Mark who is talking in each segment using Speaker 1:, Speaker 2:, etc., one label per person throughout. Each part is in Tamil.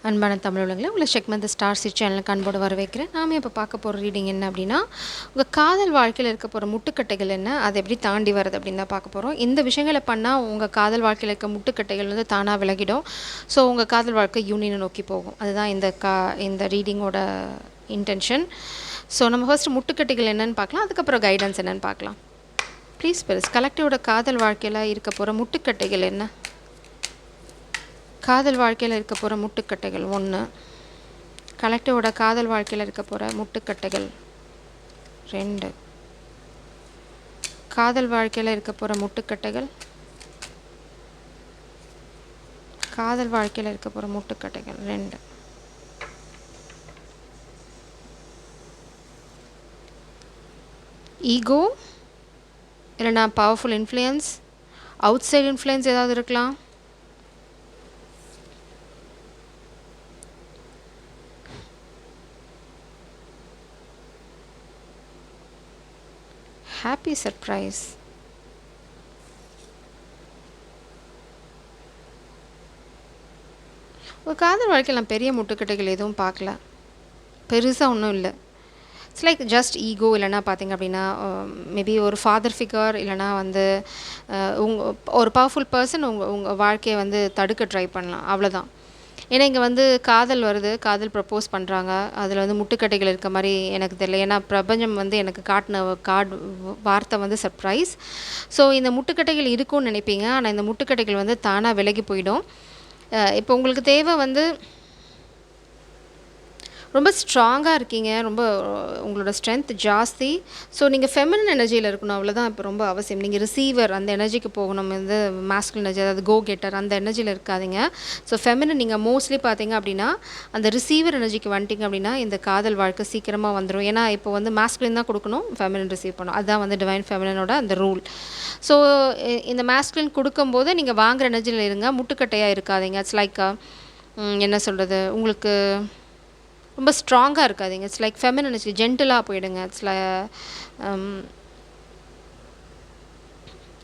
Speaker 1: அன்பான தமிழ் உள்ளங்களே, உங்களை செக்மெண்ட் ஸ்டார் சீட் சேனலுக்கு அன்போடு வரவேற்கிறேன். நாம் இப்போ பார்க்க போகிற ரீடிங் என்ன அப்படின்னா, உங்கள் காதல் வாழ்க்கையில் இருக்க போகிற முட்டுக்கட்டைகள் என்ன, அதை எப்படி தாண்டி வருது அப்படின்னு தான் பார்க்க போகிறோம். இந்த விஷயங்களை பண்ணால் உங்கள் காதல் வாழ்க்கையில் இருக்க முட்டுக்கட்டைகள் வந்து தானாக விலகிடும். ஸோ உங்கள் காதல் வாழ்க்கை யூனியனை நோக்கி போகும். அதுதான் இந்த ரீடிங்கோட இன்டென்ஷன். ஸோ நம்ம ஃபர்ஸ்ட் முட்டுக்கட்டைகள் என்னென்னு பார்க்கலாம், அதுக்கப்புறம் கைடன்ஸ் என்னென்னு பார்க்கலாம். ப்ளீஸ் பெருஸ் கலெக்டிவோட காதல் வாழ்க்கையில் இருக்க போகிற முட்டுக்கட்டைகள் என்ன? காதல் வாழ்க்கையில் இருக்க போகிற முட்டுக்கட்டைகள் 1. கலெக்டிவோட காதல் வாழ்க்கையில் இருக்க போகிற முட்டுக்கட்டைகள் 2. காதல் வாழ்க்கையில் இருக்க போகிற முட்டுக்கட்டைகள், காதல் வாழ்க்கையில் இருக்க போகிற முட்டுக்கட்டைகள் 2. ஈகோ இல்லைனா powerful influence, out side influence ஏதாவது இருக்கலாம். ஹாப்பி சர்ப்ரைஸ், ஒரு காதல் வாழ்க்கையில் நான் பெரிய முட்டுக்கட்டைகள் எதுவும் பார்க்கல, பெருசாக ஒன்றும் இல்லை. It's like just ego. இல்லைனா பார்த்திங்க அப்படின்னா மேபி ஒரு ஃபாதர் ஃபிகர் இல்லைனா வந்து ஒரு பவர்ஃபுல் பர்சன் உங்கள் வாழ்க்கையை வந்து தடுக்க ட்ரை பண்ணலாம், அவ்வளோதான். ஏன்னா இங்கே வந்து காதல் வருது, காதல் ப்ரப்போஸ் பண்ணுறாங்க, அதில் வந்து முட்டுக்கட்டைகள் இருக்க மாதிரி எனக்கு தெரியல. ஏன்னா பிரபஞ்சம் வந்து எனக்கு காட்டின வார்த்தை வந்து சர்ப்ரைஸ். ஸோ இந்த முட்டுக்கட்டைகள் இருக்கும்னு நினைப்பீங்க, ஆனால் இந்த முட்டுக்கட்டைகள் வந்து தானாக விலகி போயிடும். இப்போ உங்களுக்கு தேவை வந்து ரொம்ப ஸ்ட்ராங்காக இருக்கீங்க, ரொம்ப உங்களோட ஸ்ட்ரென்த் ஜாஸ்தி. ஸோ நீங்கள் ஃபெமினன் எனர்ஜியில் இருக்கணும், அவ்வளோதான் இப்போ ரொம்ப அவசியம். நீங்கள் ரிசீவர் அந்த எனர்ஜிக்கு போகணும். வந்து மாஸ்குலின் எனர்ஜி, அதாவது கோ கெட்டர் அந்த எனர்ஜியில் இருக்காதிங்க. ஸோ ஃபெமினன் நீங்கள் மோஸ்ட்லி பார்த்தீங்க அப்படின்னா அந்த ரிசீவர் எனர்ஜிக்கு வந்துட்டிங்க அப்படின்னா இந்த காதல் வாழ்க்கை சீக்கிரமாக வந்துடும். ஏன்னா இப்போ வந்து மாஸ்குலின் தான் கொடுக்கணும், ஃபெமினன் ரிசீவ் பண்ணணும். அதுதான் வந்து டிவைன் ஃபெமினனோட அந்த ரூல். ஸோ இந்த மாஸ்குலின் கொடுக்கும்போது நீங்கள் வாங்குகிற எனர்ஜியில் இருங்க, முட்டுக்கட்டையாக இருக்காதிங்க. இட்ஸ் லைக் என்ன சொல்கிறது, உங்களுக்கு ரொம்ப ஸ்ட்ராங்காக இருக்காதிங்க. இட்ஸ் லைக் ஃபெமினன் எனர்ஜி, ஜென்டிலாக போயிடுங்க. இட்ஸ்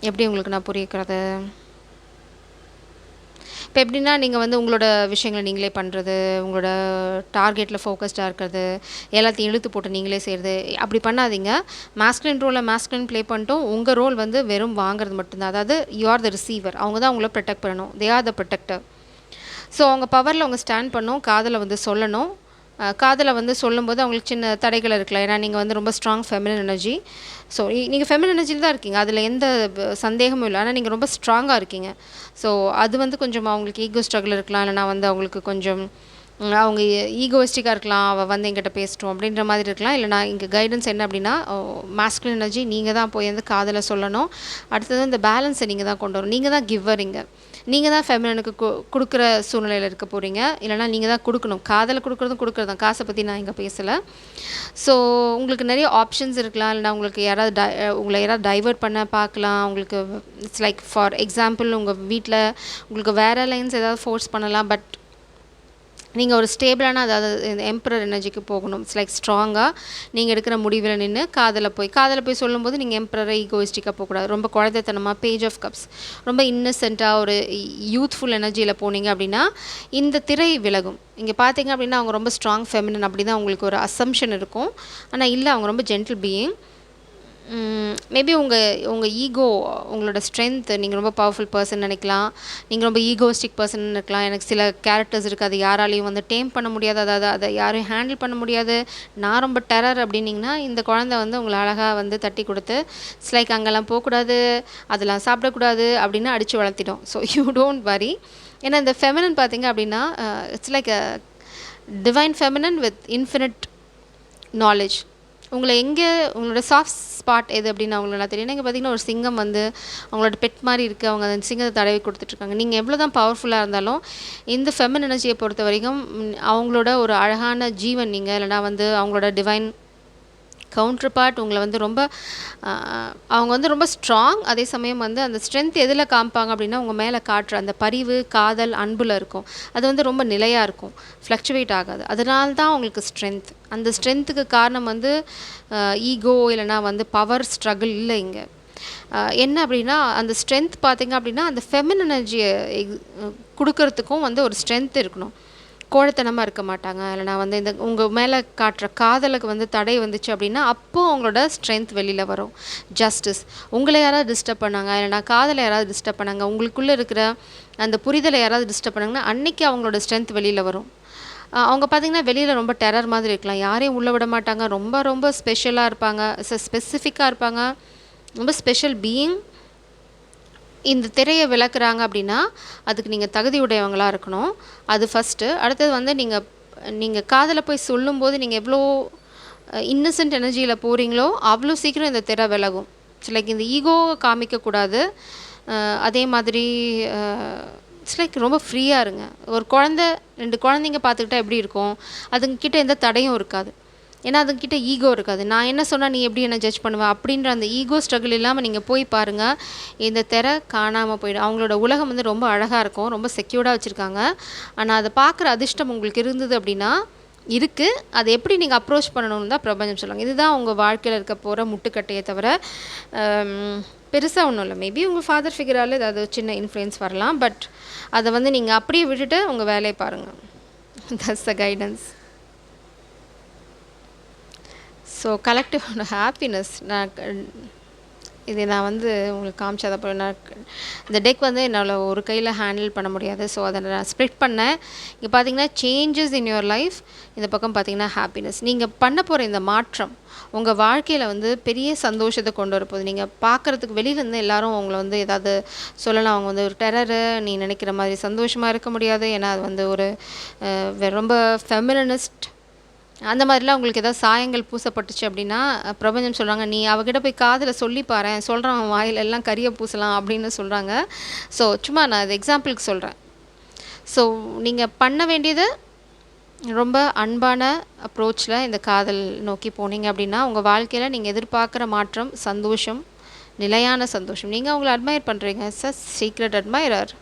Speaker 1: எப்படி உங்களுக்கு நான் புரியுறது, இப்போ எப்படின்னா நீங்கள் வந்து உங்களோட விஷயங்களை நீங்களே பண்ணுறது, உங்களோட டார்கெட்டில் ஃபோக்கஸ்டாக இருக்கிறது, எல்லாத்தையும் இழுத்து போட்டு நீங்களே செய்கிறது, அப்படி பண்ணாதீங்க. மாஸ்குலின் ரோலில் மாஸ்குலின் ப்ளே பண்ணிட்டோம். உங்கள் ரோல் வந்து வெறும் வாங்குறது மட்டும்தான். அதாவது யூ ஆர் த ரிசீவர், அவங்க தான் உங்களை ப்ரொடெக்ட் பண்ணணும். They are the protector. So அவங்க பவரில் அவங்க ஸ்டாண்ட் பண்ணணும், காதலை வந்து சொல்லணும். காதலை வந்து சொல்லும்போது அவங்களுக்கு சின்ன தடைகள் இருக்கலாம். ஏன்னா நீங்கள் வந்து ரொம்ப ஸ்ட்ராங் ஃபெமினன் எனர்ஜி. ஸோ நீங்கள் ஃபெமினன் எனர்ஜியில் தான் இருக்கீங்க, அதில் எந்த சந்தேகமும் இல்லை. ஆனால் நீங்கள் ரொம்ப ஸ்ட்ராங்காக இருக்கீங்க. ஸோ அது வந்து கொஞ்சம் அவங்களுக்கு ஈகோ ஸ்ட்ரகிள் இருக்கலாம், இல்லைனா வந்து அவங்களுக்கு கொஞ்சம் அவங்க ஈகோயிஸ்டிக்காக இருக்கலாம். அவள் வந்து எங்கிட்ட பேசிட்டோம் அப்படின்ற மாதிரி இருக்கலாம். இல்லைனா இங்கே கைடன்ஸ் என்ன அப்படின்னா, மாஸ்குலின் எனர்ஜி நீங்கள் தான் போய் வந்து காதலை சொல்லணும். அடுத்தது இந்த பேலன்ஸை நீங்கள் தான் கொண்டு வரணும். நீங்கள் தான் கிவ்வரிங்க, நீங்கள் தான் ஃபெமினனுக்கு கொடுக்குற சூழ்நிலையில் இருக்க போகிறீங்க. இல்லைனா நீங்கள் தான் கொடுக்கணும். காதலை கொடுக்குறது தான், காசை பற்றி நான் இங்கே பேசலை. ஸோ உங்களுக்கு நிறைய ஆப்ஷன்ஸ் இருக்கலாம். இல்லைனா உங்களுக்கு உங்களை யாராவது டைவர்ட் பண்ண பார்க்கலாம். உங்களுக்கு இட்ஸ் லைக் ஃபார் எக்ஸாம்பிள் உங்கள் வீட்டில் உங்களுக்கு வேறு லைன்ஸ் ஏதாவது ஃபோர்ஸ் பண்ணலாம். பட் நீங்கள் ஒரு ஸ்டேபிளான, அதாவது இந்த எம்பரர் எனர்ஜிக்கு போகணும். இட்ஸ் லைக் ஸ்ட்ராங்காக நீங்கள் எடுக்கிற முடிவில் நின்று காதலை போய் சொல்லும்போது நீங்கள் எம்பரரை ஈகோயிஸ்டிக்காக போகக்கூடாது. ரொம்ப குழந்தைத்தனமாக, பேஜ் ஆஃப் கப்ஸ், ரொம்ப இன்னசென்ட்டாக ஒரு யூத்ஃபுல் எனர்ஜியில் போனீங்க அப்படின்னா இந்த திரை விலகும். இங்கே பார்த்தீங்க அப்படின்னா அவங்க ரொம்ப ஸ்ட்ராங் ஃபெமினன் அப்படி தான் உங்களுக்கு ஒரு அசம்ஷன் இருக்கும். ஆனால் இல்லை, அவங்க ரொம்ப ஜென்டில் பீயிங். மேபி உங்கள் ஈகோ, உங்களோட ஸ்ட்ரென்த், நீங்கள் ரொம்ப பவர்ஃபுல் பர்சன் நினைக்கலாம், நீங்கள் ரொம்ப ஈகோஸ்டிக் பர்சன் இருக்கலாம். எனக்கு சில கேரக்டர்ஸ் இருக்குது, அது யாராலையும் வந்து டேம் பண்ண முடியாது, அதாவது அதை யாரையும் ஹேண்டில் பண்ண முடியாது, நான் ரொம்ப டெரர் அப்படின்னிங்கன்னா இந்த குழந்தை வந்து உங்களை அழகாக வந்து தட்டி கொடுத்து இட்ஸ் லைக் அங்கெல்லாம் போகக்கூடாது, அதெல்லாம் சாப்பிடக்கூடாது அப்படின்னு அடித்து வளர்த்திடும். So you don't worry. ஏன்னா இந்த ஃபெமினன் பார்த்தீங்க அப்படின்னா it's like divine feminine with infinite knowledge. உங்களை எங்கே உங்களோட சாஃப்ட் ஸ்பாட் எது அப்படின்னு அவங்களுக்கு நல்லா தெரியும். இங்கே பார்த்தீங்கன்னா ஒரு சிங்கம் வந்து அவங்களோட பெட் மாதிரி இருக்குது, அவங்க அந்த சிங்கத்தை தடவி கொடுத்துட்ருக்காங்க. நீங்கள் எவ்வளோ தான் பவர்ஃபுல்லாக இருந்தாலும் இந்த ஃபெமினன் எனர்ஜியை பொறுத்த வரைக்கும் அவங்களோட ஒரு அழகான ஜீவன் நீங்கள், இல்லைனா வந்து அவங்களோட டிவைன் கவுண்டர் பார்ட் உங்களை வந்து ரொம்ப அவங்க வந்து ரொம்ப ஸ்ட்ராங். அதே சமயம் வந்து அந்த ஸ்ட்ரென்த் எதில் காமிப்பாங்க அப்படின்னா உங்கள் மேலே காட்டுற அந்த பரிவு, காதல், அன்பில் இருக்கும். அது வந்து ரொம்ப நிலையாக இருக்கும், ஃப்ளக்சுவேட் ஆகாது. அதனால தான் உங்களுக்கு ஸ்ட்ரென்த். அந்த ஸ்ட்ரென்த்துக்கு காரணம் வந்து ஈகோ இல்லைனா வந்து பவர் ஸ்ட்ரகிள் இல்லை. இங்கே என்ன அப்படின்னா அந்த ஸ்ட்ரென்த் பார்த்திங்க அப்படின்னா அந்த ஃபெமின் எனர்ஜியை கொடுக்கறதுக்கும் வந்து ஒரு ஸ்ட்ரென்த் இருக்கணும். கோழைத்தனமா இருக்க மாட்டாங்க. இல்லைனா வந்து இந்த உங்க மேல காட்டுற காதலுக்கு வந்து தடை வந்துச்சு அப்படின்னா, அப்போ அவங்களோட ஸ்ட்ரென்த் வெளியில வரும். ஜஸ்டிஸ். உங்கள யாராவது டிஸ்டர்ப் பண்ணாங்க, இல்லைனா காதல யாராவது டிஸ்டர்ப் பண்ணாங்க, உங்களுக்குள்ள இருக்கிற அந்த புரிதல யாராவது டிஸ்டர்ப் பண்ணாங்கன்னா, அன்னைக்கு அவங்களோட ஸ்ட்ரென்த் வெளியில வரும். அவங்க பார்த்தீங்கன்னா, வெளியில ரொம்ப டெரர் மாதிரி இருக்கலாம். யாரையும் உள்ள விட மாட்டாங்க. ரொம்ப ரொம்ப ஸ்பெஷலா இருப்பாங்க. ஸ்பெசிஃபிக்கா இருப்பாங்க. ரொம்ப ஸ்பெஷல் பீயிங். இந்த திரைய விலக்குறாங்க அப்படின்னா, அதுக்கு நீங்க தகுதி உடையவங்களா இருக்கணும். அது ஃபர்ஸ்ட்டு. அடுத்தது வந்து நீங்க நீங்க காதல போய் சொல்லும்போது, நீங்க எவ்வளோ இன்னசென்ட் எனர்ஜியில போறீங்களோ, அவ்வளோ சீக்கிரம் இந்த திரை விலகும். லைக் இந்த ஈகோவ காமிக்கக்கூடாது. அதே மாதிரி அ இட்ஸ் லைக் ரொம்ப ஃப்ரீயா இருங்க. ஒரு குழந்தை 2 குழந்தைங்க பார்த்துக்கிட்டா எப்படி இருக்கும்? அதுங்ககிட்ட எந்த தடையும் இருக்காது. ஏன்னா, அதுங்ககிட்ட ஈகோ இருக்காது. நான் என்ன சொன்னா நீ எப்படி என்ன ஜட்ஜ் பண்ணுவ? அப்படின்ற அந்த ஈகோ ஸ்ட்ரகிள் இல்லாம நீங்க போய் பாருங்க. இந்த திரை காணாம போயிடும். அவங்களோட உலகம் வந்து ரொம்ப அழகா இருக்கும். ரொம்ப செக்யூர்டா வச்சிருக்காங்க. ஆனா, அத பார்க்குற அதிர்ஷ்டம் உங்களுக்கு இருந்தது அப்படின்னா, இருக்கு. அத எப்படி நீங்க அப்ரோச் பண்ணணும்னு தான் பிரபஞ்சம் சொல்லுவாங்க. இதுதான் உங்க வாழ்க்கையில இருக்க போற முட்டுக்கட்டையே தவிர, பெருசா ஒண்ணும் இல்ல. மேபி உங்க ஃபாதர் ஃபிகரால ஏதாவது சின்ன இன்ஃப்ளூயன்ஸ் வரலாம். பட் அத வந்து நீங்க அப்படியே விட்டுட்டு உங்க வேலைய பாருங்க. That's the guidance. ஸோ கலெக்டிவோட ஹாப்பினஸ் இது நான் வந்து உங்களுக்கு காமிச்சத அப்புறம் இந்த டெக் வந்து என்னால் ஒரு கையில் ஹேண்டில் பண்ண முடியாது. ஸோ அதை நான் ஸ்ப்ளிட் பண்ணேன். இங்கே பார்த்தீங்கன்னா சேஞ்சஸ் இன் யுவர் லைஃப், இந்த பக்கம் பார்த்தீங்கன்னா ஹாப்பினஸ். நீங்கள் பண்ண போகிற இந்த மாற்றம் உங்கள் வாழ்க்கையில் வந்து பெரிய சந்தோஷத்தை கொண்டு வரப்போகுது. நீங்கள் பார்க்குறதுக்கு வெளியிலேருந்து எல்லாரும் அவங்கள வந்து ஏதாவது சொல்லலாம். அவங்க வந்து ஒரு டெரரு, நீ நினைக்கிற மாதிரி சந்தோஷமாக இருக்க முடியாது. ஏன்னா அது வந்து ஒரு ரொம்ப ஃபெமினினிஸ்ட் அந்த மாதிரிலாம் உங்களுக்கு ஏதாவது சாயங்கள் பூசப்பட்டுச்சு அப்படின்னா, பிரபஞ்சம் சொல்கிறாங்க, நீ அவகிட்ட போய் காதில சொல்லி பாரேன், சொல்கிறான் அவன் வாயில எல்லாம் கரிய பூசலாம் அப்படின்னு சொல்கிறாங்க. ஸோ சும்மா நான் இது எக்ஸாம்பிளுக்கு சொல்கிறேன். ஸோ நீங்கள் பண்ண வேண்டியது ரொம்ப அன்பான அப்ரோச்சில் இந்த காதல் நோக்கி போனீங்க அப்படின்னா, உங்கள் வாழ்க்கையில் நீங்கள் எதிர்பார்க்குற மாற்றம், சந்தோஷம், நிலையான சந்தோஷம். நீங்கள் அவங்கள அட்மையர் பண்ணுறீங்க. It's a secret admirer.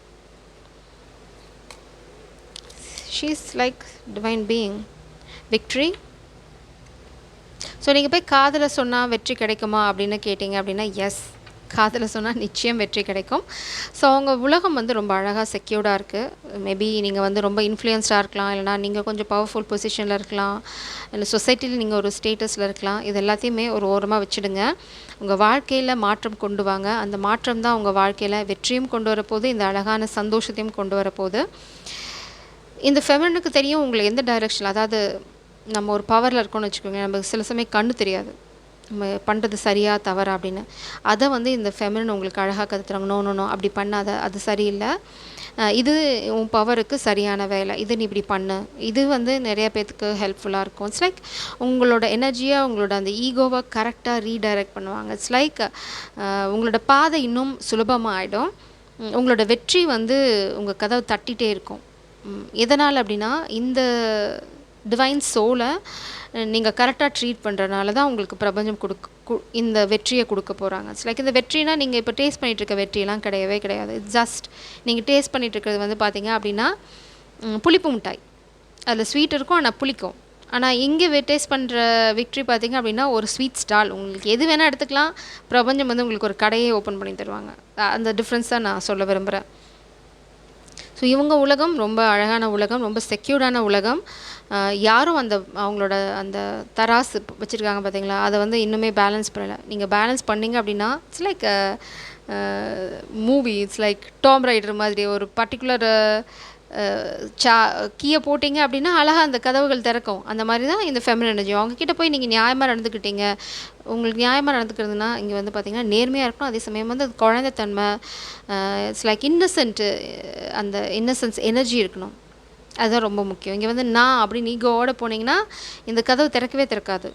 Speaker 1: She is like divine being. Victory. So நீங்கள் போய் காதல சொன்னால் வெற்றி கிடைக்குமா அப்படின்னு கேட்டிங்க அப்படின்னா, எஸ், காதல சொன்னால் நிச்சயம் வெற்றி கிடைக்கும். ஸோ அவங்க உலகம் வந்து ரொம்ப அழகாக செக்யூர்டாக இருக்குது. மேபி நீங்கள் வந்து ரொம்ப இன்ஃப்ளூயன்ஸ்டாக இருக்கலாம், இல்லைனா நீங்கள் கொஞ்சம் பவர்ஃபுல் பொசிஷனில் இருக்கலாம், இல்லை சொசைட்டியில் நீங்கள் ஒரு ஸ்டேட்டஸில் இருக்கலாம். இது எல்லாத்தையுமே ஒரு ஓரமாக வச்சுடுங்க. உங்கள் வாழ்க்கையில் மாற்றம் கொண்டு வாங்க. அந்த மாற்றம் தான் உங்கள் வாழ்க்கையில் வெற்றியும் கொண்டு வரப்போகுது, இந்த அழகான சந்தோஷத்தையும் கொண்டு வரப்போகுது. இந்த ஃபெமினுக்கு தெரியும் உங்களை எந்த டைரெக்ஷனில், அதாவது நம்ம ஒரு பவரில் இருக்கோம்னு வச்சுக்கோங்க, நமக்கு சில சமயம் கண்ணு தெரியாது நம்ம பண்ணுறது சரியா தவறா அப்படின்னு. அதை வந்து இந்த ஃபெமினின் உங்களுக்கு அழகாக கற்றுறாங்க. நோ நோ நோ அப்படி பண்ணாத, அது சரியில்லை, இது உன் பவருக்கு சரியான வேலை, இது நீ இப்படி பண்ணு. இது வந்து நிறைய பேர்த்துக்கு ஹெல்ப்ஃபுல்லாக இருக்கும். இட்ஸ் லைக் உங்களோட எனர்ஜியை, உங்களோட அந்த ஈகோவை கரெக்டாக ரீடைரக்ட் பண்ணுவாங்க. இட்ஸ் லைக் உங்களோட பாதை இன்னும் சுலபமாக ஆகிடும். உங்களோட வெற்றி வந்து உங்கள் கதவை தட்டிகிட்டே இருக்கும். எதனால் அப்படின்னா, இந்த டிவைன் சோலை நீங்கள் கரெக்டாக ட்ரீட் பண்ணுறதுனால தான் உங்களுக்கு பிரபஞ்சம் இந்த வெற்றியை கொடுக்க போகிறாங்க. இட்ஸ் லைக் இந்த வெற்றினா நீங்கள் இப்போ டேஸ்ட் பண்ணிகிட்ருக்க வெற்றியெல்லாம் கிடையவே கிடையாது. இட்ஸ் ஜஸ்ட் நீங்கள் டேஸ்ட் பண்ணிகிட்ருக்கிறது வந்து பார்த்தீங்க அப்படின்னா புளிப்பு மிட்டாய். அதில் ஸ்வீட் இருக்கும், ஆனால் புளிக்கும். ஆனால் இங்கே டேஸ்ட் பண்ணுற விக்ட்ரி பார்த்திங்க அப்படின்னா ஒரு ஸ்வீட் ஸ்டால். உங்களுக்கு எது வேணால் எடுத்துக்கலாம். பிரபஞ்சம் வந்து உங்களுக்கு ஒரு கடையை ஓப்பன் பண்ணி தருவாங்க. அந்த டிஃப்ரென்ஸ் தான் நான் சொல்ல விரும்புகிறேன். ஸோ இவங்க உலகம் ரொம்ப அழகான உலகம், ரொம்ப செக்யூர்டான உலகம். யாரும் அவங்களோட அந்த தராசு வச்சுருக்காங்க பார்த்தீங்களா, அதை வந்து இன்னுமே பேலன்ஸ் பண்ணலை. நீங்கள் பேலன்ஸ் பண்ணிங்க அப்படின்னா it's like movie. It's like Tomb Raider மாதிரி ஒரு பர்டிகுலர் கீயை போட்டிங்க அப்படின்னா அழகாக அந்த கதவுகள் திறக்கும். அந்த மாதிரி தான் இந்த ஃபெமினின் எனர்ஜி. அவங்கக்கிட்ட போய் நீங்கள் நியாயமாக நடந்துக்கிட்டீங்க, உங்களுக்கு நியாயமாக நடந்துக்கிறதுனா இங்கே வந்து பார்த்திங்கன்னா நேர்மையாக இருக்கணும். அதே சமயம் வந்து அது குழந்தைத்தன்மை, இட்ஸ் லைக் இன்னசென்ட்டு, அந்த இன்னசென்ஸ் எனர்ஜி இருக்கணும். அதுதான் ரொம்ப முக்கியம். இங்கே வந்து நான் அப்படின்னு ஈகோவோடு போனீங்கன்னா இந்த கதவு திறக்கவே திறக்காது.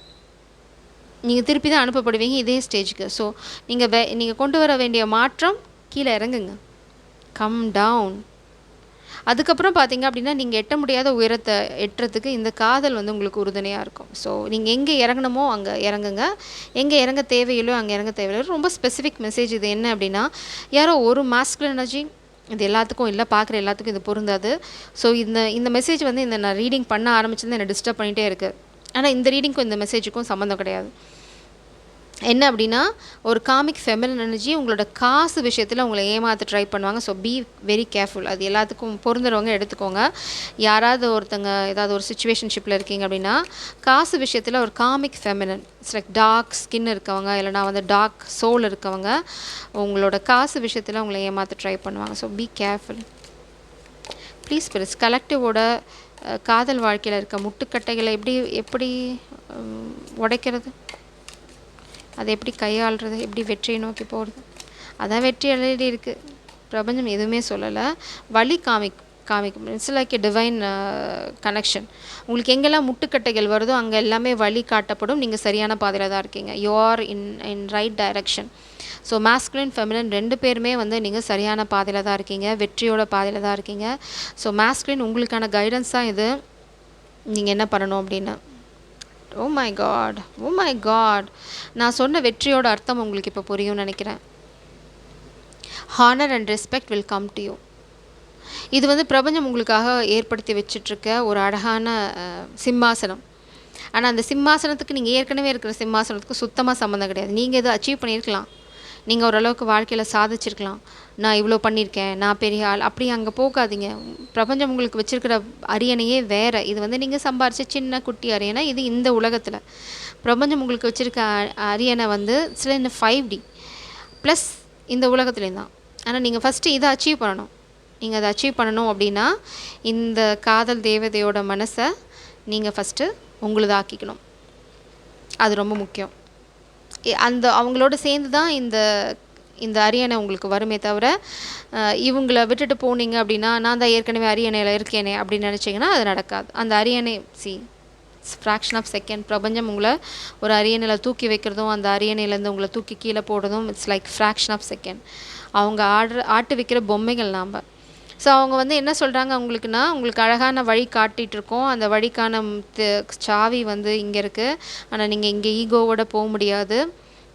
Speaker 1: நீங்கள் திருப்பி தான் அனுப்பப்படுவீங்க இதே ஸ்டேஜுக்கு. ஸோ நீங்கள் கொண்டு வர வேண்டிய மாற்றம், கீழே இறங்குங்க, கம் டவுன். அதுக்கப்புறம் பார்த்தீங்க அப்படின்னா நீங்கள் எட்ட முடியாத உயரத்தை எட்டுறதுக்கு இந்த காதல் வந்து உங்களுக்கு உறுதுணையாக இருக்கும். ஸோ நீங்கள் எங்கே இறங்கணுமோ அங்கே இறங்குங்க, எங்கே இறங்க தேவையில்லையோ அங்கே இறங்க தேவையில்லை. ரொம்ப ஸ்பெசிஃபிக் மெசேஜ் இது. என்ன அப்படின்னா, யாரோ ஒரு மாஸ்குலின் எனர்ஜி இது எல்லாத்துக்கும் இல்லை, பார்க்குற எல்லாத்துக்கும் இது பொருந்தாது. ஸோ இந்த மெசேஜ் வந்து நான் ரீடிங் பண்ண ஆரம்பிச்சிருந்து என்னை டிஸ்டர்ப் பண்ணிகிட்டே இருக்குது. ஆனால் இந்த ரீடிங்க்கும் இந்த மெசேஜுக்கும் சம்மந்தம் கிடையாது. என்ன அப்படின்னா ஒரு காமிக் ஃபெமினின் எனர்ஜி உங்களோட காசு விஷயத்தில் உங்களை ஏமாற்ற ட்ரை பண்ணுவாங்க. So be very careful. அது எல்லாத்துக்கும் பொருந்துறவங்க எடுத்துக்கோங்க. யாராவது ஒருத்தங்க ஏதாவது ஒரு சிச்சுவேஷன்ஷிப்பில் இருக்கீங்க அப்படின்னா காசு விஷயத்தில் ஒரு comic feminine it's like dark skin இருக்கவங்க இல்லைனா வந்து டார்க் சோல் இருக்கவங்க உங்களோட காசு விஷயத்தில் உங்களை ஏமாற்ற ட்ரை பண்ணுவாங்க. So be careful please spirits. கலெக்டிவோட காதல் வாழ்க்கையில் இருக்க முட்டுக்கட்டைகளை எப்படி உடைக்கிறது, அதை எப்படி கையாளுறது, எப்படி வெற்றியை நோக்கி போகிறது, அதான் வெற்றி ஆல்ரெடி இருக்குது. பிரபஞ்சம் எதுவுமே சொல்லலை, வழி காமிக்கும். It's like a divine connection. உங்களுக்கு எங்கெல்லாம் முட்டுக்கட்டைகள் வருதோ அங்கே எல்லாமே வழி காட்டப்படும். நீங்கள் சரியான பாதையில் தான் இருக்கீங்க. You are in right direction. So masculine feminine ரெண்டு பேருமே வந்து நீங்கள் சரியான பாதையில் தான் இருக்கீங்க, வெற்றியோட பாதையில் தான் இருக்கீங்க. ஸோ மாஸ்குலின் உங்களுக்கான கைடன்ஸ் தான் இது, நீங்கள் என்ன பண்ணணும் அப்படின்னு. ஓ மை காட் நான் சொன்ன வெற்றியோட அர்த்தம் உங்களுக்கு இப்போ புரியும்னு நினைக்கிறேன். Honour and respect will come to you. இது வந்து பிரபஞ்சம் உங்களுக்காக ஏற்படுத்தி வச்சிட்ருக்க ஒரு அழகான சிம்மாசனம். ஆனால் அந்த சிம்மாசனத்துக்கு நீங்கள் ஏற்கனவே இருக்கிற சிம்மாசனத்துக்கு சுத்தமாக சம்மந்தம் கிடையாது. நீங்கள் எதுவும் அச்சீவ் பண்ணியிருக்கலாம், நீங்கள் ஓரளவுக்கு வாழ்க்கையில் சாதிச்சிருக்கலாம், நான் இவ்வளோ பண்ணியிருக்கேன், நான் பெரிய ஆள், அப்படி அங்கே போகாதீங்க. பிரபஞ்சம் உங்களுக்கு வச்சுருக்கிற அரியணையே வேறு. இது வந்து நீங்கள் சம்பாரித்த சின்ன குட்டி அரியணை, இது இந்த உலகத்தில். பிரபஞ்சம் உங்களுக்கு வச்சுருக்க அரியணை வந்து சில இந்த 5D ப்ளஸ் இந்த உலகத்துலேயும் தான். ஆனால் நீங்கள் ஃபஸ்ட்டு இதை அச்சீவ் பண்ணணும். நீங்கள் அதை அச்சீவ் பண்ணணும் அப்படின்னா இந்த காதல் தேவதையோட மனசை நீங்கள் ஃபஸ்ட்டு உங்களுது ஆக்கிக்கணும். அது ரொம்ப முக்கியம். அந்த அவங்களோட சேர்ந்து தான் இந்த அரியணை உங்களுக்கு வருமே தவிர இவங்கள விட்டுட்டு போனீங்க அப்படின்னா நான் தான் ஏற்கனவே அரியணையில் இருக்கேனே அப்படின்னு நினச்சிங்கன்னா அது நடக்காது. அந்த அரியணை ஃப்ராக்ஷன் ஆஃப் செகண்ட் பிரபஞ்சம் உங்களை ஒரு அரியணையில் தூக்கி வைக்கிறதும் அந்த அரியணையிலேருந்து உங்களை தூக்கி கீழே போடுறதும் it's like fraction of second. அவங்க ஆட்டு வைக்கிற பொம்மைகள் நாம். ஸோ அவங்க வந்து என்ன சொல்கிறாங்க அவங்களுக்குன்னா, உங்களுக்கு அழகான வழி காட்டிகிட்ருக்கோம், அந்த வழிக்கான சாவி வந்து இங்கே இருக்குது, ஆனால் நீங்கள் இங்கே ஈகோவோட போக முடியாது.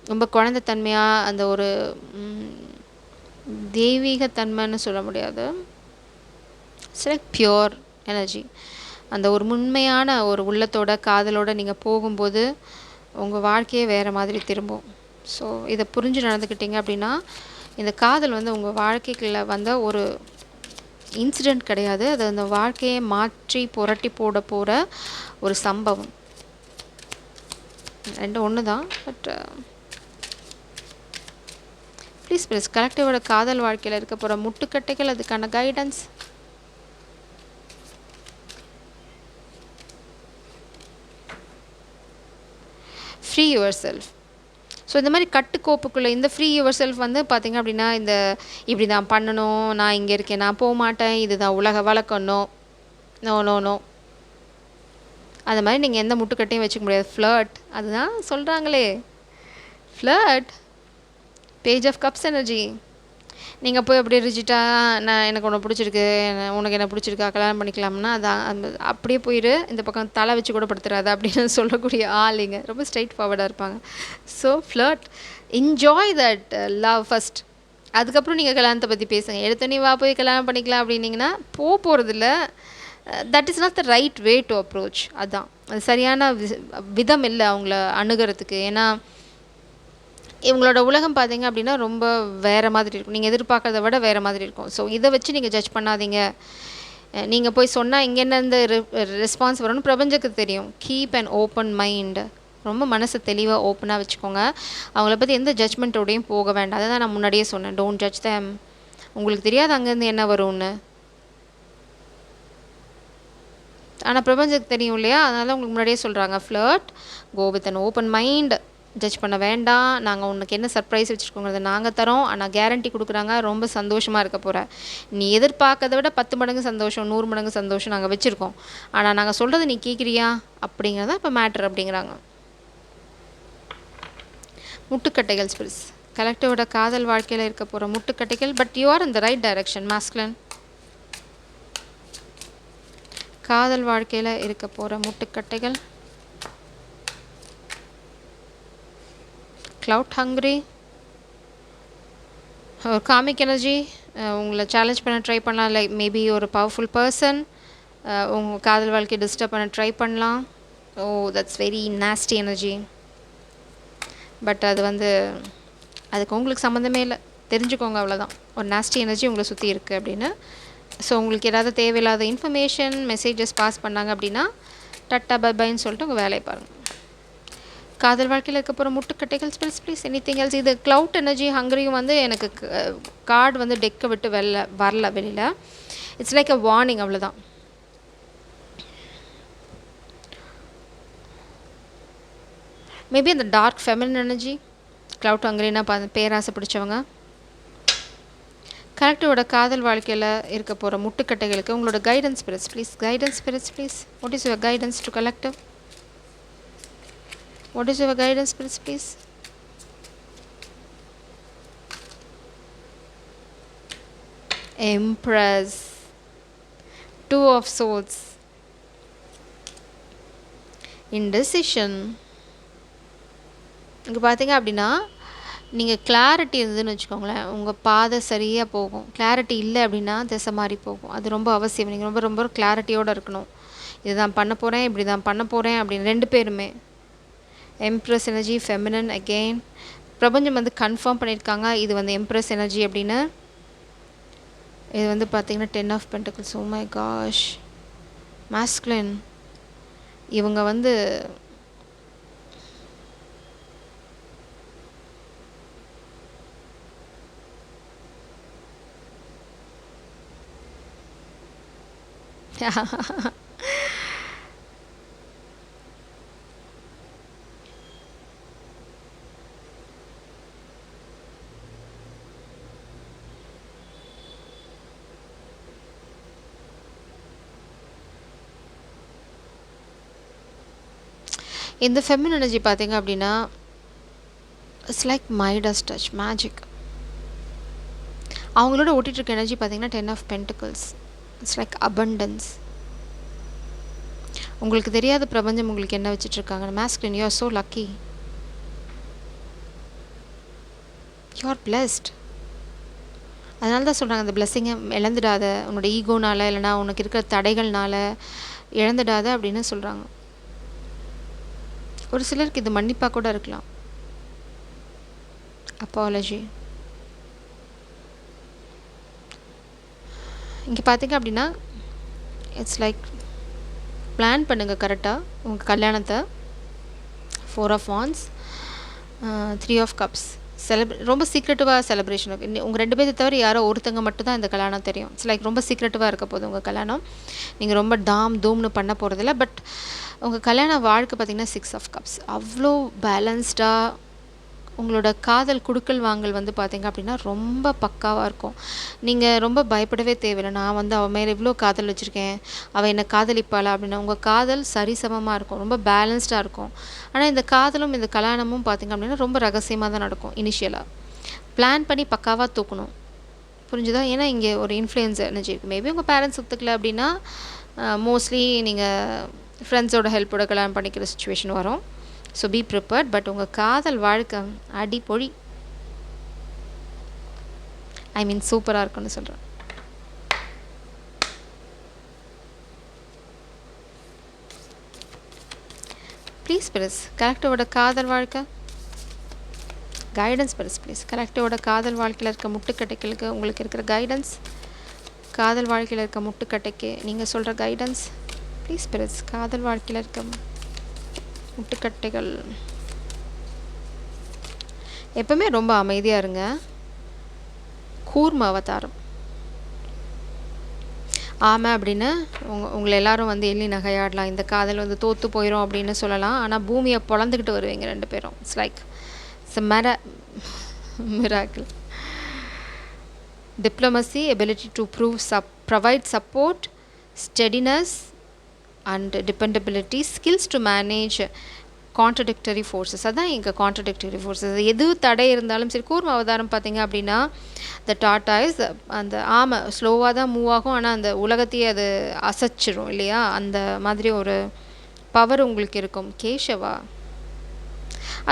Speaker 1: ரொம்ப குழந்தைத்தன்மையாக அந்த ஒரு தெய்வீகத்தன்மைன்னு சொல்ல முடியாது, இட்ஸ் லைக் பியோர் எனர்ஜி. அந்த ஒரு உண்மையான ஒரு உள்ளத்தோட காதலோடு நீங்கள் போகும்போது உங்கள் வாழ்க்கையே வேறு மாதிரி திரும்பும். ஸோ இதை புரிஞ்சு நடந்துக்கிட்டீங்க அப்படின்னா இந்த காதல் வந்து உங்கள் வாழ்க்கைக்குள்ள வந்த ஒரு இன்சிடெண்ட் கிடையாது, அது அந்த வாழ்க்கையை மாற்றி புரட்டி போட போகிற ஒரு சம்பவம். ரெண்டும் ஒன்று தான். பட் ப்ளீஸ் கலெக்டிவோட காதல் வாழ்க்கையில் இருக்க போகிற முட்டுக்கட்டைகள், அதுக்கான guidance. Free your self. So இந்த மாதிரி கட்டுக்கோப்புக்குள்ளே இந்த ஃப்ரீ யுவர் செல்ஃப் வந்து பார்த்திங்க அப்படின்னா இந்த இப்படி தான் பண்ணணும், நான் இங்கே இருக்கேன், நான் போக மாட்டேன், இதுதான் உலக வழக்கம், நோ நோ நோ நோ அந்த மாதிரி நீங்கள் எந்த முட்டுக்கட்டையும் வச்சுக்க முடியாது. ஃப்ளர்ட், அதுதான் சொல்கிறாங்களே, flirt page of cups energy. நீங்கள் போய் அப்படியே ரிஜிட்டாக நான் எனக்கு உன்னை பிடிச்சிருக்கு, உனக்கு என்ன பிடிச்சிருக்கா, கல்யாணம் பண்ணிக்கலாம்னா அதான் அந்த அப்படியே போயிடு, இந்த பக்கம் தலை வச்சு கூட படுத்துறாது அப்படின்னு சொல்லக்கூடிய ஆளுங்க ரொம்ப ஸ்ட்ரைட் ஃபார்வர்டாக இருப்பாங்க. So flirt, enjoy that love first, அதுக்கப்புறம் நீங்கள் கல்யாணத்தை பற்றி பேசுங்க. எடுத்தோன்னே வா போய் கல்யாணம் பண்ணிக்கலாம் அப்படின்னிங்கன்னா போகிறதில்ல. That is not the right way to approach. அதுதான் அது சரியான விதம் இல்லை அவங்கள அணுகிறதுக்கு. ஏன்னா இவங்களோட உலகம் பார்த்தீங்க அப்படின்னா ரொம்ப வேறு மாதிரி இருக்கும், நீங்கள் எதிர்பார்க்கறத விட வேறு மாதிரி இருக்கும். ஸோ இதை வச்சு நீங்கள் ஜட்ஜ் பண்ணாதீங்க. நீங்கள் போய் சொன்னால் இங்கேருந்து ரெஸ்பான்ஸ் வரும்னு பிரபஞ்சத்துக்கு தெரியும். கீப் அண்ட் ஓப்பன் மைண்ட், ரொம்ப மனசை தெளிவாக ஓப்பனாக வச்சுக்கோங்க. அவங்கள பற்றி எந்த ஜட்ஜ்மெண்ட்டோடையும் போக வேண்டாம். அதை தான் நான் முன்னாடியே சொன்னேன், டோன்ட் ஜட்ஜ் தேம். உங்களுக்கு தெரியாது அங்கேருந்து என்ன வரும்னு, ஆனால் பிரபஞ்சத்துக்கு தெரியும் இல்லையா, அதனால உங்களுக்கு முன்னாடியே சொல்கிறாங்க, flirt, go with an open mind, judge பண்ண வேண்டாம், நாங்கள் உனக்கு என்ன சர்ப்ரைஸ் வச்சுருக்கோங்கிறத நாங்கள் தரோம், ஆனால் கேரண்டி கொடுக்குறாங்க, ரொம்ப சந்தோஷமாக இருக்க போகிற, நீ எதிர்பார்க்கறத விட 10 மடங்கு சந்தோஷம், 100 மடங்கு சந்தோஷம் நாங்கள் வச்சுருக்கோம், ஆனால் நாங்கள் சொல்கிறது நீ கேட்குறியா அப்படிங்கிறத இப்போ மேட்ரு அப்படிங்கிறாங்க. முட்டுக்கட்டைகள் ஸ்பிரிட்ஸ், கலெக்டிவோட காதல் வாழ்க்கையில் இருக்க போகிற முட்டுக்கட்டைகள். But you are in the right direction masculine. காதல் வாழ்க்கையில் இருக்க போகிற முட்டுக்கட்டைகள். க்ளவுட் ஹங்க்ரி, ஒரு காமிக் எனர்ஜி உங்களை சேலஞ்ச் பண்ண ட்ரை பண்ணலாம். லைக் மேபி ஒரு பவர்ஃபுல் பர்சன் உங்கள் காதல் வாழ்க்கையை டிஸ்டர்ப் பண்ண ட்ரை பண்ணலாம். Oh that's very nasty energy. But அது வந்து அதுக்கு உங்களுக்கு சம்மந்தமே இல்லை. தெரிஞ்சுக்கோங்க அவ்வளோதான். ஒரு நாஸ்டி எனர்ஜி உங்களை சுற்றி இருக்குது அப்படின்னு. ஸோ உங்களுக்கு ஏதாவது தேவையில்லாத இன்ஃபர்மேஷன் மெசேஜஸ் பாஸ் பண்ணாங்க அப்படின்னா டட்டா பைன்னு சொல்லிட்டு உங்கள் வேலையை பாருங்கள். காதல் வாழ்க்கையில் இருக்க போகிற முட்டுக்கட்டைகள் ஸ்பெல்ஸ் ப்ளீஸ் எனிதிங் எல்ஸ். இது க்ளவுட் எனர்ஜி ஹங்கரியும் வந்து எனக்கு கார்டு வந்து டெக்கை விட்டு வரல வெளியில். இட்ஸ் லைக் அ வார்னிங், அவ்வளோதான். மேபி அந்த டார்க் ஃபெமினின் எனர்ஜி க்ளவுட் ஹங்கரினா பேராசை பிடிச்சவங்க. கலெக்டிவோட காதல் வாழ்க்கையில் இருக்க போகிற முட்டுக்கட்டைகளுக்கு உங்களோட guidance spirits please. Guidance spirits please. What is your guidance to collective? What is your guidance spirits please? Empress, Two of Swords, Indecision. இங்கே பார்த்தீங்க அப்படின்னா நீங்கள் கிளாரிட்டி இருந்ததுன்னு வச்சுக்கோங்களேன், உங்கள் பாதை சரியாக போகும். கிளாரிட்டி இல்லை அப்படின்னா திசை மாறி போகும். அது ரொம்ப அவசியம். நீங்கள் ரொம்ப ரொம்ப கிளாரிட்டியோடு இருக்கணும். இதுதான் பண்ண போகிறேன், இப்படி தான் பண்ண போகிறேன் அப்படின்னு ரெண்டு பேருமே. Embrace energy feminine again. பிரபஞ்சம் வந்து கன்ஃபார்ம் பண்ணியிருக்காங்க இது வந்து எம்ப்ரஸ் எனர்ஜி அப்படின்னு. இது வந்து பார்த்திங்கன்னா 10 of pentacles. Oh my gosh, masculine. இவங்க வந்து இந்த ஃபெமின் எனர்ஜி பார்த்தீங்க அப்படின்னா it's like Midas touch magic. அவங்களோட ஓட்டிகிட்ருக்க எனர்ஜி பார்த்தீங்கன்னா 10 of pentacles. It's like abundance. உங்களுக்கு தெரியாத பிரபஞ்சம் உங்களுக்கு என்ன வச்சிட்ருக்காங்க. Masculine, you are so lucky, you are blessed. அதனால தான் சொல்கிறாங்க அந்த பிளெஸ்ஸிங்கை இழந்துடாத. உன்னோட ஈகோனால் இல்லைனா உனக்கு இருக்கிற தடைகள்னால இழந்துடாத அப்படின்னு சொல்கிறாங்க. ஒரு சிலருக்கு இது மன்னிப்பாக கூட இருக்கலாம். அப்பாலஜி. இங்கே பார்த்தீங்க அப்படின்னா இட்ஸ் லைக் பிளான் பண்ணுங்கள் கரெக்டாக உங்கள் கல்யாணத்தை. 4 ஆஃப் வான்ஸ், 3 ஆஃப் கப்ஸ். ரொம்ப சீக்ரெட்டிவாக செலிப்ரேஷன். உங்கள் 2 பேர்த்தை தவிர யாரோ ஒருத்தங்க மட்டும் தான் இந்த கல்யாணம் தெரியும். இட்ஸ் லைக் ரொம்ப சீக்ரெட்டிவாக இருக்க போகுது உங்கள் கல்யாணம். நீங்கள் ரொம்ப தூம்னு பண்ண போகிறதில்ல. பட் உங்கள் கல்யாண வாழ்க்கை பார்த்திங்கன்னா 6 ஆஃப் கப்ஸ். அவ்வளோ பேலன்ஸ்டாக உங்களோட காதல் குடுக்கல் வாங்கல் வந்து பார்த்திங்க அப்படின்னா ரொம்ப பக்காவாக இருக்கும். நீங்கள் ரொம்ப பயப்படவே தேவையில்லை. நான் வந்து அவன் மேலே இவ்வளோ காதல் வச்சுருக்கேன், அவள் என்னை காதலிப்பாளா அப்படின்னா உங்கள் காதல் சரிசமமாக இருக்கும், ரொம்ப பேலன்ஸ்டாக இருக்கும். ஆனால் இந்த காதலும் இந்த கல்யாணமும் பார்த்திங்க அப்படின்னா ரொம்ப ரகசியமாக தான் நடக்கும். இனிஷியலாக பிளான் பண்ணி பக்காவாக தூக்கணும். புரிஞ்சுதா? ஏன்னா இங்கே ஒரு இன்ஃப்ளூயன்ஸ் எனர்ஜி இருக்குது. மேபி உங்கள் பேரண்ட்ஸ் ஒத்துக்கல அப்படின்னா மோஸ்ட்லி நீங்கள் ஃப்ரெண்ட்ஸோட ஹெல்ப்போட கல்யாணம் பண்ணிக்கிற சுச்சுவேஷன் வரும். So be prepared. பட் உங்கள் காதல் வாழ்க்கை அடிப்பொழி, ஐ மீன் சூப்பராக இருக்குன்னு சொல்கிறேன். ப்ளீஸ் பிரிஸ் கலெக்டிவோட காதல் வாழ்க்கை கைடன்ஸ் பிரிஸ் ப்ளீஸ். கலெக்டிவோட காதல் வாழ்க்கையில் இருக்க முட்டுக்கட்டைகளுக்கு உங்களுக்கு இருக்கிற கைடன்ஸ். காதல் வாழ்க்கையில் இருக்க முட்டுக்கட்டைக்கு நீங்கள் சொல்கிற கைடன்ஸ் ப்ளீஸ் பிரிஸ். காதல் வாழ்க்கையில் இருக்க முட்டுக்கட்டைகள். எப்பவுமே ரொம்ப அமைதியாக இருங்க. கூர்ம அவதாரம். ஆமாம் அப்படின்னு உங்களை எல்லாரும் வந்து எள்ளி நகையாடலாம். இந்த காதல் வந்து தோற்று போயிடும் அப்படின்னு சொல்லலாம். ஆனால் பூமியை பொழந்துக்கிட்டு வருவீங்க 2 பேரும். It's like it's miracle. Diplomacy, ability to provide support, steadiness and dependability, skills to manage contradictory forces. அதான் இங்கே கான்ட்ரடிக்டரி ஃபோர்ஸஸ். எது தடை இருந்தாலும் சரி. கூர்ம அவதாரம் பார்த்திங்க அப்படின்னா த டாட்டாய்ஸ், அந்த ஆமை ஸ்லோவாக தான் மூவ் ஆகும், ஆனால் அந்த உலகத்தையே அது அசைச்சிரும் இல்லையா? அந்த மாதிரி ஒரு பவர் உங்களுக்கு இருக்கும். கேஷவா,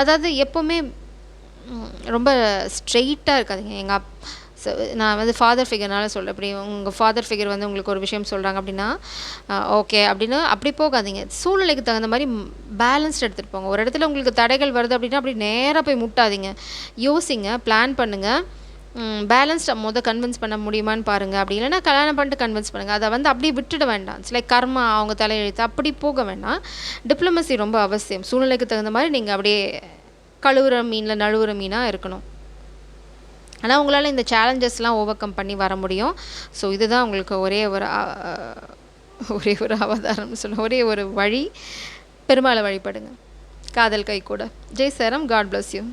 Speaker 1: அதாவது எப்போவுமே ரொம்ப ஸ்ட்ரெயிட்டாக இருக்காதுங்க. ஸோ நான் வந்து ஃபாதர் ஃபிகர்னால சொல்கிறேன். இப்படி உங்கள் ஃபாதர் ஃபிகர் வந்து உங்களுக்கு ஒரு விஷயம் சொல்கிறாங்க அப்படின்னா, ஓகே அப்படின்னு அப்படி போகாதீங்க. சூழ்நிலைக்கு தகுந்த மாதிரி பேலன்ஸ்ட் எடுத்துகிட்டு போங்க. ஒரு இடத்துல உங்களுக்கு தடைகள் வருது அப்படின்னா அப்படி நேராக போய் முட்டாதீங்க. யோசிங்க, பிளான் பண்ணுங்கள். பேலன்ஸ்டாக கன்வின்ஸ் பண்ண முடியுமான்னு பாருங்கள். அப்படி இல்லைன்னா கல்யாணம் பண்ணிட்டு கன்வின்ஸ் பண்ணுங்கள். அதை வந்து அப்படியே விட்டுட வேண்டாம். இட்ஸ் லைக் கர்மா, அவங்க தலையெழுத்து அப்படி போக வேண்டாம். டிப்ளமசி ரொம்ப அவசியம். சூழ்நிலைக்கு தகுந்த மாதிரி நீங்கள் அப்படியே கழுவுற மீனில் நழுவுற மீனாக இருக்கணும். ஆனால் உங்களால் இந்த சேலஞ்சஸ்லாம் ஓவர் கம் பண்ணி வர முடியும். ஸோ இதுதான் உங்களுக்கு ஒரே ஒரு அவதாரம்னு சொல்ல, ஒரே ஒரு வழி. பெருமாளை வழிபடுங்க. காதல் கை கூட. ஜெய் சாரம். God bless you.